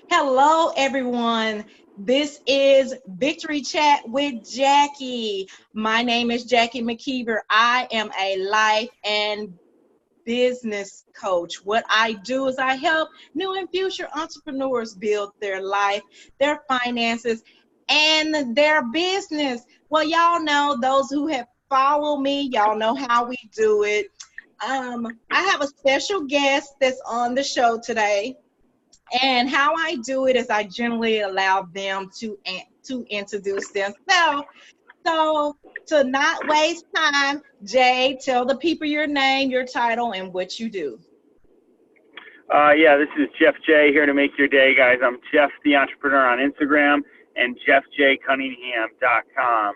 Hello, everyone. This is Victory Chat with Jackie. My name is Jackie McKeever. I am a life and business coach. What I do is I help new and future entrepreneurs build their life, their finances, and their business. Well, y'all know those who have followed me, y'all know how we do it. I have a special guest that's on the show today. And how I do it is I generally allow them to introduce themselves. So to not waste time, Jay, tell the people your name, your title, and what you do. Yeah, this is Jeff J here to make your day, guys. I'm Jeff the Entrepreneur on Instagram and JeffJCunningham.com.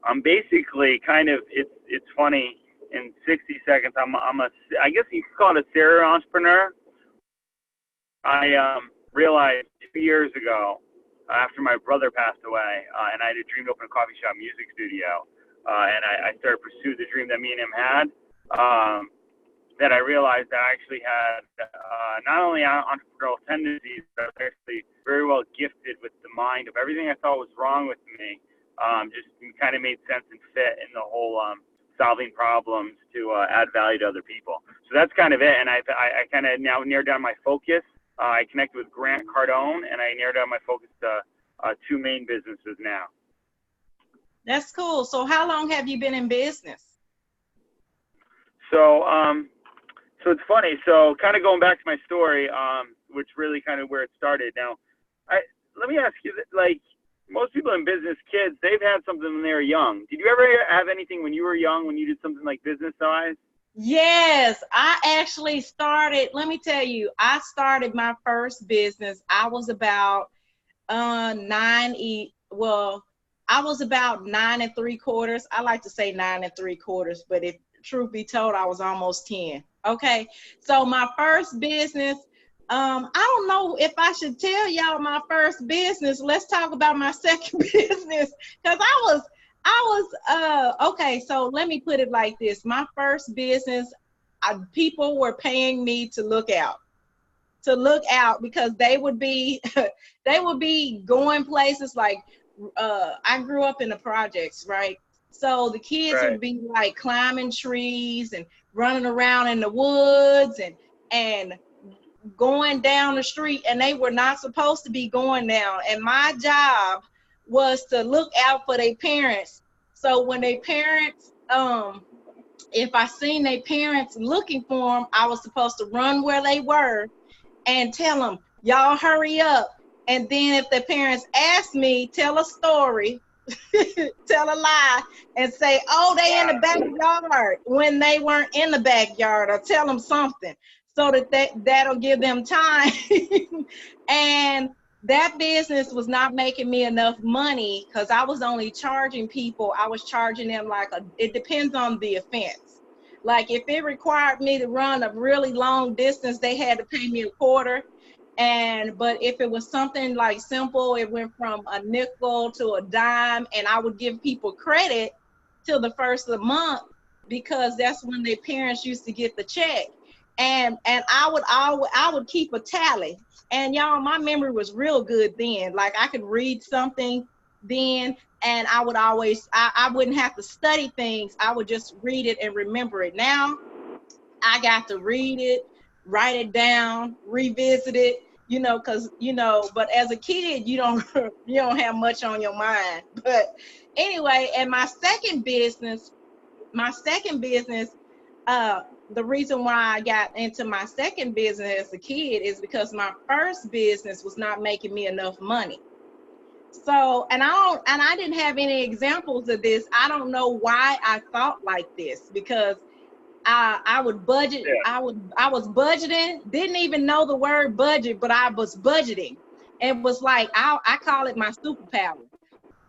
I'm basically it's funny, in 60 seconds, I guess you could call it a serial entrepreneur. I realized 2 years ago, after my brother passed away, and I had a dream to open a coffee shop music studio, and I started to pursue the dream that me and him had, that I realized that I actually had not only entrepreneurial tendencies, but I was actually very well gifted with the mind of everything I thought was wrong with me. Just kind of made sense and fit in the whole solving problems to add value to other people. So that's kind of it, and I kind of now narrowed down my focus. I connected with Grant Cardone, and I narrowed down my focus to two main businesses now. That's cool. So how long have you been in business? So it's funny. So kind of going back to my story, which really kind of where it started. Now, let me ask you, like most people in business, kids, they've had something when they were young. Did you ever have anything when you were young, when you did something like business-wise? Yes, I actually started, let me tell you, I started my first business. I was about I was about 9 3/4. I like to say 9 3/4, but if truth be told, I was almost 10. Okay, so my first business, I don't know if I should tell y'all my first business. Let's talk about my second business, because okay, so let me put it like this. My first business, people were paying me to look out because they would be going places like I grew up in the projects, right? So the kids Right. would be like climbing trees and running around in the woods and going down the street, and they were not supposed to be going down. And my job was to look out for their parents. So when their parents, if I seen their parents looking for them, I was supposed to run where they were and tell them, y'all hurry up. And then if the parents ask me, tell a story, tell a lie, and say, oh, they in the backyard when they weren't in the backyard, or tell them something so that'll give them time. And that business was not making me enough money because I was only charging people. I was charging them it depends on the offense. Like if it required me to run a really long distance, they had to pay me a quarter. But if it was something like simple, it went from a nickel to a dime, and I would give people credit till the first of the month because that's when their parents used to get the check. And I would keep a tally. And y'all, my memory was real good then. Like I could read something then, and I wouldn't have to study things. I would just read it and remember it. Now I got to read it, write it down, revisit it, but as a kid, you don't have much on your mind. But anyway, and my second business, the reason why I got into my second business as a kid is because my first business was not making me enough money. So, and I didn't have any examples of this. I don't know why I thought like this, because I would budget. Yeah. I was budgeting. Didn't even know the word budget, but I was budgeting. It was like I call it my superpower.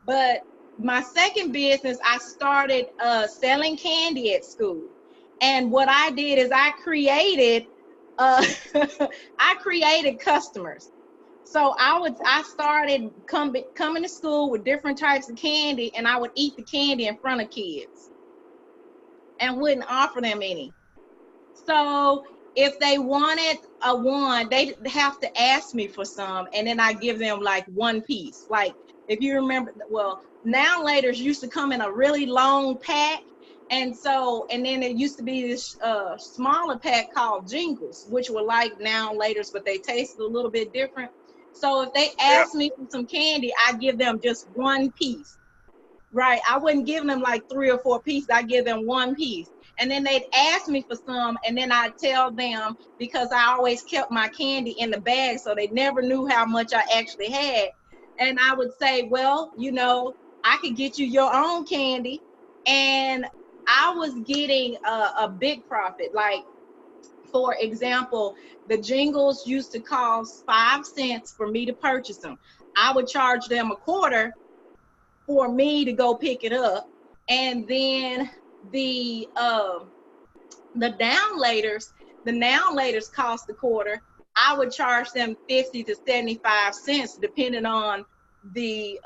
But my second business, I started selling candy at school, and what I did is I created I created customers. So I started coming to school with different types of candy, and I would eat the candy in front of kids and wouldn't offer them any. So if they wanted a one, they have to ask me for some, and then I give them like one piece. Like if you remember, well, now laters used to come in a really long pack, and then it used to be this smaller pack called jingles, which were like now laters, but they tasted a little bit different. So if they ask me for some candy, I give them just one piece. Right. I wouldn't give them like 3 or 4 pieces. I give them one piece. And then they'd ask me for some, and then I'd tell them, because I always kept my candy in the bag, so they never knew how much I actually had. And I would say, well, I could get you your own candy. And I was getting a big profit. Like, for example, the jingles used to cost 5 cents for me to purchase them. I would charge them a quarter for me to go pick it up. And then the downlaters cost a quarter. I would charge them 50 to 75 cents depending on the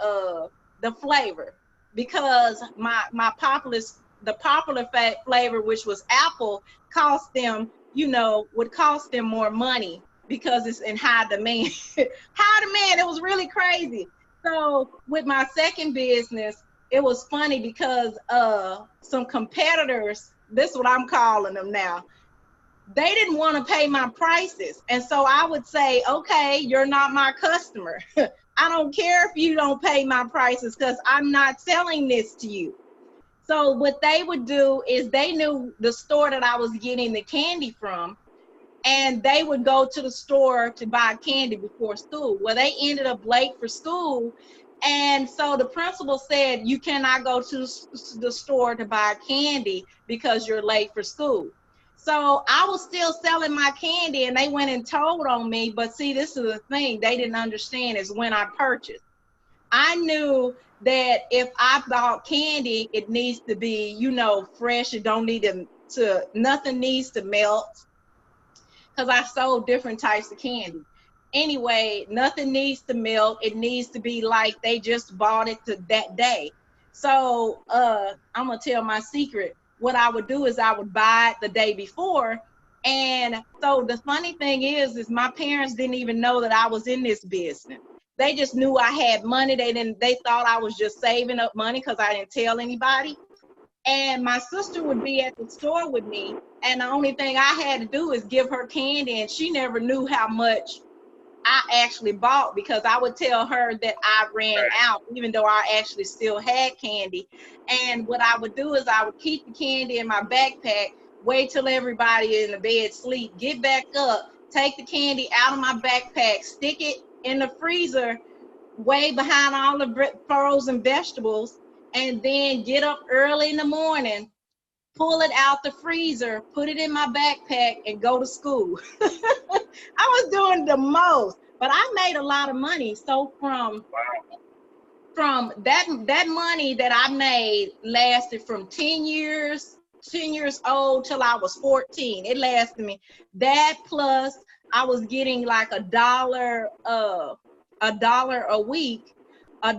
flavor, because my popular flavor, which was apple, would cost them more money because it's in high demand. High demand. It was really crazy. So with my second business, it was funny because some competitors, this is what I'm calling them now, they didn't want to pay my prices. And so I would say, okay, you're not my customer. I don't care if you don't pay my prices, because I'm not selling this to you. So what they would do is, they knew the store that I was getting the candy from, and they would go to the store to buy candy before school. Well, they ended up late for school. And so the principal said, you cannot go to the store to buy candy because you're late for school. So I was still selling my candy, and they went and told on me. But see, this is the thing they didn't understand, is when I purchased, I knew that if I bought candy, it needs to be, fresh. It don't need nothing needs to melt, because I sold different types of candy. Anyway, nothing needs to melt. It needs to be like they just bought it that day. So I'm going to tell my secret. What I would do is I would buy it the day before. And so the funny thing is my parents didn't even know that I was in this business. They just knew I had money. They thought I was just saving up money because I didn't tell anybody. And my sister would be at the store with me, and the only thing I had to do is give her candy, and she never knew how much I actually bought, because I would tell her that I ran out, even though I actually still had candy. And what I would do is I would keep the candy in my backpack, wait till everybody in the bed sleep, get back up, take the candy out of my backpack, stick it in the freezer way behind all the frozen vegetables, and then get up early in the morning, pull it out the freezer, put it in my backpack, and go to school. I was doing the most, but I made a lot of money. So from that money that I made lasted from 10 years old till I was 14. It lasted me that, plus I was getting like a dollar a week, I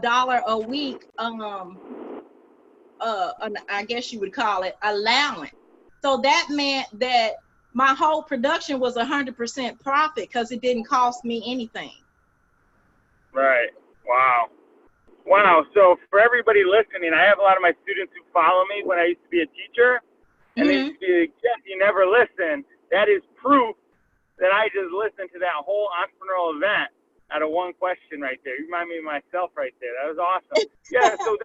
guess you would call it allowance. So that meant that my whole production was 100% profit, because it didn't cost me anything. Right. Wow. So for everybody listening, I have a lot of my students who follow me when I used to be a teacher, and they used to be like, Jeff, you never listen. That is proof that I just listened to that whole entrepreneurial event out of one question right there. You remind me of myself right there. That was awesome. Yeah, so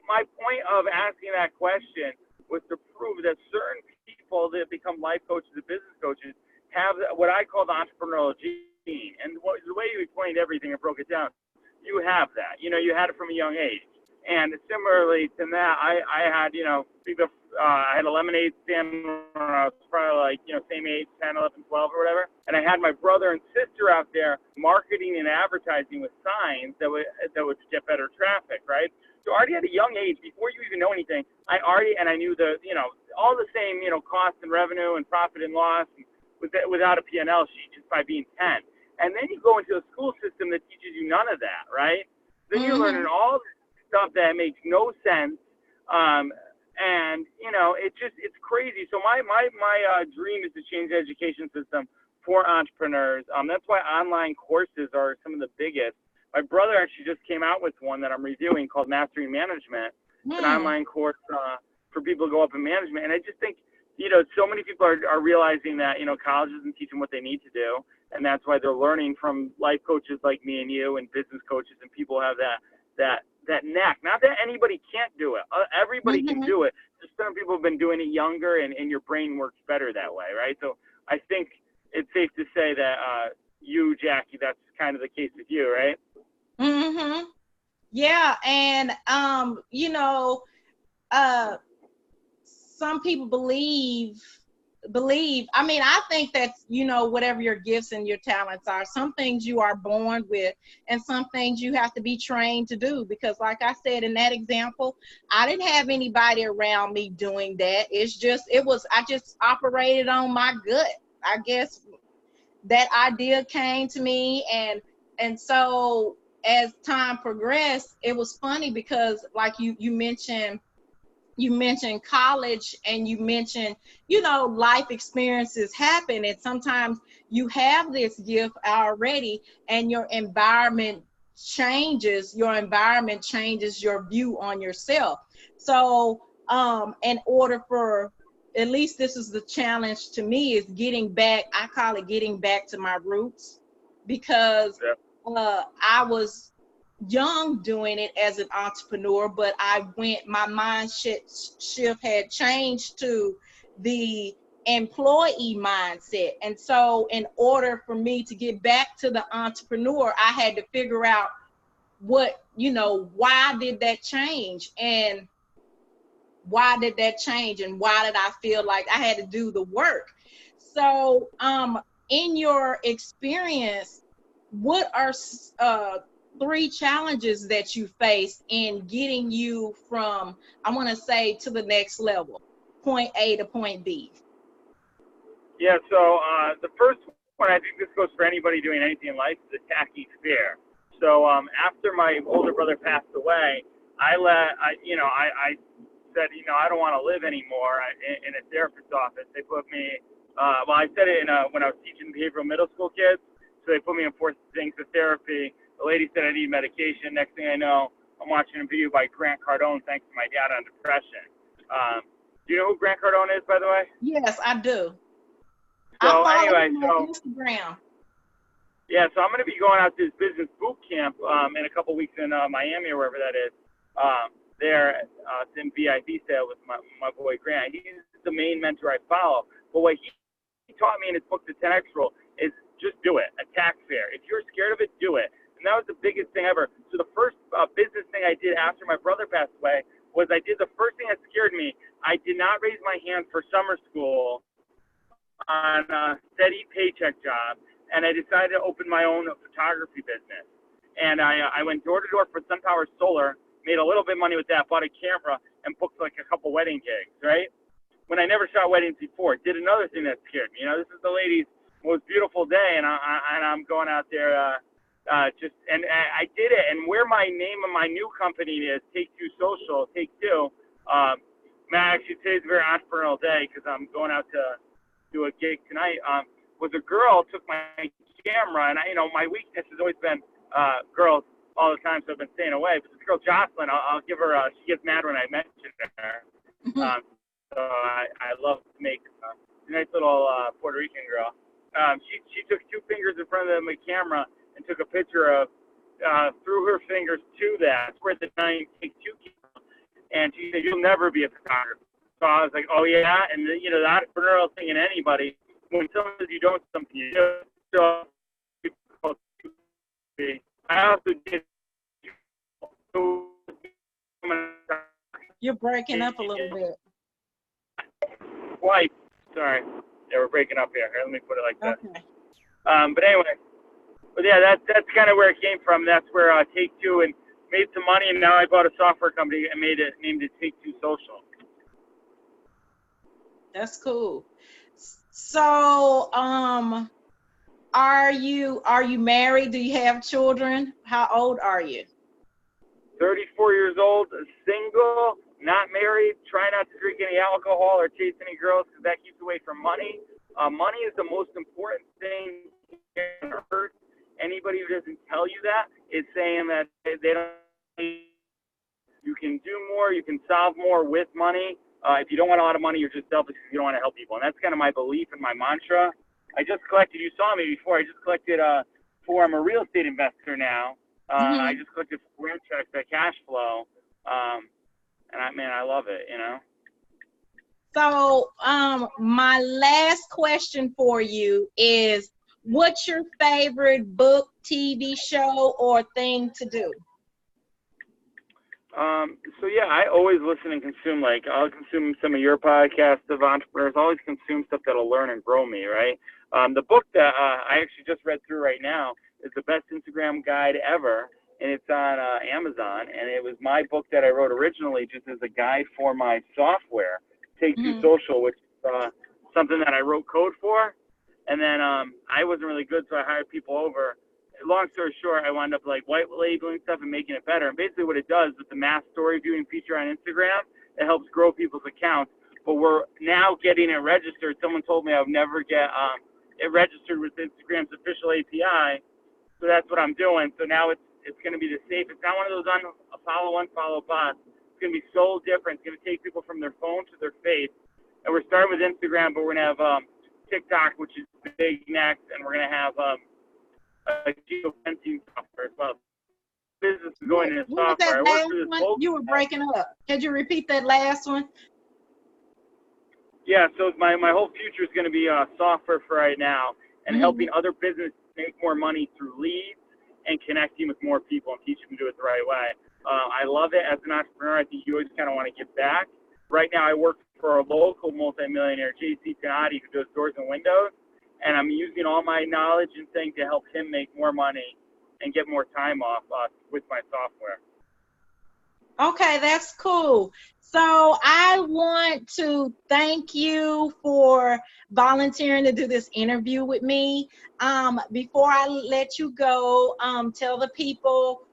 my point of asking that question was to prove that certain people that become life coaches and business coaches have what I call the entrepreneurial gene. And the way you explained everything and broke it down, you have that. You had it from a young age. And similarly to that, I had, I had a lemonade stand when I was probably like, same age, 10, 11, 12 or whatever. And I had my brother and sister out there marketing and advertising with signs that would get better traffic, right? So already at a young age, before you even know anything, I knew all the same, cost and revenue and profit and loss without a P&L sheet, just by being 10. And then you go into a school system that teaches you none of that, right? Then you're learning all this stuff that makes no sense. And, it's crazy. So my dream is to change the education system for entrepreneurs. That's why online courses are some of the biggest. My brother actually just came out with one that I'm reviewing called Mastering Management. It's an online course for people to go up in management. And I just think, so many people are realizing that, college isn't teaching what they need to do. And that's why they're learning from life coaches like me and you and business coaches, and people have that knack. Not that anybody can't do it. Everybody can do it. Just some people have been doing it younger, and your brain works better that way, right? So I think it's safe to say that you, Jackie, that's kind of the case with you, right? Yeah, and some people believe, I mean, I think that, whatever your gifts and your talents are, some things you are born with and some things you have to be trained to do, because like I said in that example, I didn't have anybody around me doing that. I just operated on my gut. I guess that idea came to me, and so as time progressed, it was funny because like you mentioned college, and you mentioned, life experiences happen, and sometimes you have this gift already and your environment changes your view on yourself. So in order for, at least this is the challenge to me, is I call it getting back to my roots, because I was young doing it as an entrepreneur, but my mindset shift had changed to the employee mindset. And so in order for me to get back to the entrepreneur, I had to figure out why did that change, and why did I feel like I had to do the work. So in your experience, what are 3 challenges that you face in getting you from, I want to say, to the next level, point A to point B? Yeah, so the first one, I think this goes for anybody doing anything in life, is attacking fear. So after my older brother passed away, I said, I don't want to live anymore. In a therapist's office, they put me, I said it when I was teaching behavioral middle school kids, so they put me in 4 things of therapy. The lady said I need medication. Next thing I know, I'm watching a video by Grant Cardone, thanks to my dad, on depression. Do you know who Grant Cardone is, by the way? Yes, I do. So I follow anyway, him on Instagram. Yeah, so I'm going to be going out to this business boot camp in a couple weeks in Miami or wherever that is. It's in VIP sale with my boy Grant. He's the main mentor I follow. But what he taught me in his book, The 10X Rule, is just do it. Attack fear. If you're scared of it, do it. And that was the biggest thing ever. So the first business thing I did after my brother passed away was I did the first thing that scared me. I did not raise my hand for summer school on a steady paycheck job, and I decided to open my own photography business. And I went door to door for SunPower Solar, made a little bit of money with that, bought a camera, and booked like a couple wedding gigs, right? When I never shot weddings before. Did another thing that scared me. This is the lady's most beautiful day, and I'm going out there I did it. And where my name of my new company is, Take Two Social, Take Two, actually today's a very entrepreneurial day because I'm going out to do a gig tonight, was a girl took my camera, and my weakness has always been girls all the time, so I've been staying away. But this girl, Jocelyn, I'll give her, she gets mad when I mention her. So I love to make a nice little Puerto Rican girl. She took 2 fingers in front of the camera and took a picture of, through her fingers to that. That's where the 9 Take Two came from. And she said, "You'll never be a photographer." So I was like, "Oh yeah," and the entrepreneurial thing in anybody, when someone says you don't, something you do. So I also did. You're breaking up a little bit. Wife, sorry, yeah, we're breaking up here. Let me put it like that. Okay. But anyway, yeah, that's kind of where it came from. That's where I Take Two and made some money, and now I bought a software company and named it Take Two Social. That's cool. So, are you married? Do you have children? How old are you? 34 years old, single. not married, try not to drink any alcohol or chase any girls because that keeps away from money. Money is the most important thing in earth. Anybody who doesn't tell you that is saying that they don't. You can do more, you can solve more with money. If you don't want a lot of money, you're just selfish because you don't want to help people. And that's kind of my belief and my mantra. I just collected, you saw me before, I just collected I'm a real estate investor now. I just collected 4 checks at cash flow. And I love it, you know. So my last question for you is, what's your favorite book, TV show, or thing to do? So yeah, I always listen and consume, like I'll consume some of your podcasts of entrepreneurs. I always consume stuff that'll learn and grow me, right? The book that I actually just read through right now is the best Instagram guide ever, and it's on Amazon. And it was my book that I wrote originally just as a guide for my software, Take Two Social, which is something that I wrote code for. And then I wasn't really good, so I hired people over. Long story short, I wound up like white labeling stuff and making it better. And basically what it does with the mass story viewing feature on Instagram, it helps grow people's accounts. But we're now getting it registered. Someone told me I would never get it registered with Instagram's official API. So that's what I'm doing. So now it's going to be the safe. It's not one of those unfollow bots. It's going to be so different. It's going to take people from their phone to their face. And we're starting with Instagram, but we're going to have TikTok, which is big next. And we're going to have a geofencing software as well. Business is going into software. You were breaking up. Could you repeat that last one? Yeah, so my whole future is going to be software for right now and helping other businesses make more money through leads and connecting with more people and teaching them to do it the right way. I love it as an entrepreneur. I think you always kind of want to give back. Right now I work for a local multimillionaire, J Tebow Cunninghan, who does doors and windows. And I'm using all my knowledge and things to help him make more money and get more time off with my software. Okay, that's cool. So I want to thank you for volunteering to do this interview with me. Before I let you go, tell the people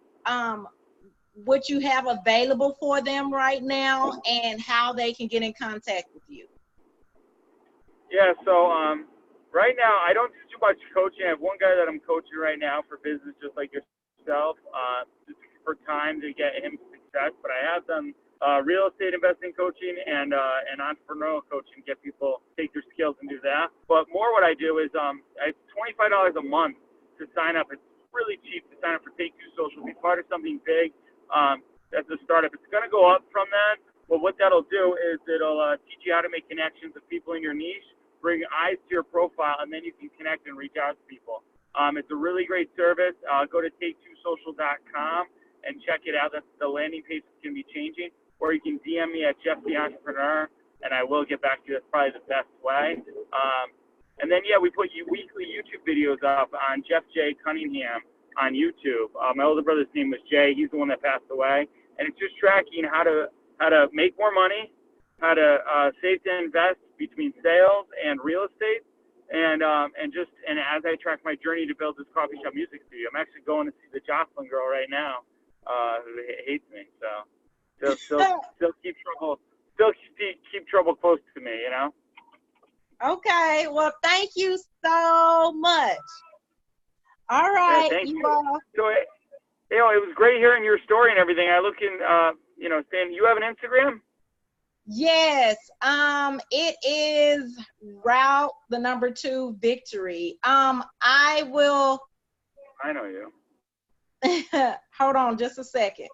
what you have available for them right now and how they can get in contact with you. Yeah, so right now, I don't do too much coaching. I have one guy that I'm coaching right now for business, just like yourself, just for time to get him success. But I have done real estate investing coaching and entrepreneurial coaching, get people take their skills and do that. But more what I do is it's $25 a month to sign up. It's really cheap to sign up for Take Two Social, be part of something big. That's a startup. It's going to go up from that. But what that'll do is it'll teach you how to make connections with people in your niche, bring eyes to your profile, and then you can connect and reach out to people. It's a really great service. Go to take2social.com and check it out. That's the landing page that's going to be changing. Or you can DM me at Jeff the Entrepreneur, and I will get back to you. That's probably the best way. And then, yeah, we put weekly YouTube videos up on Jeff J Cunningham on YouTube. My older brother's name was Jay. He's the one that passed away. And it's just tracking how to make more money, how to save to invest between sales and real estate, and as I track my journey to build this coffee shop music studio. I'm actually going to see the Jocelyn girl right now, who hates me. So still keep trouble close to me, you know. Okay, well, thank you so much. All right, yeah, thank you. So, it was great hearing your story and everything. I look in, saying you have an Instagram. Yes, it is Route 2 Victory. I will. I know you. Hold on just a second.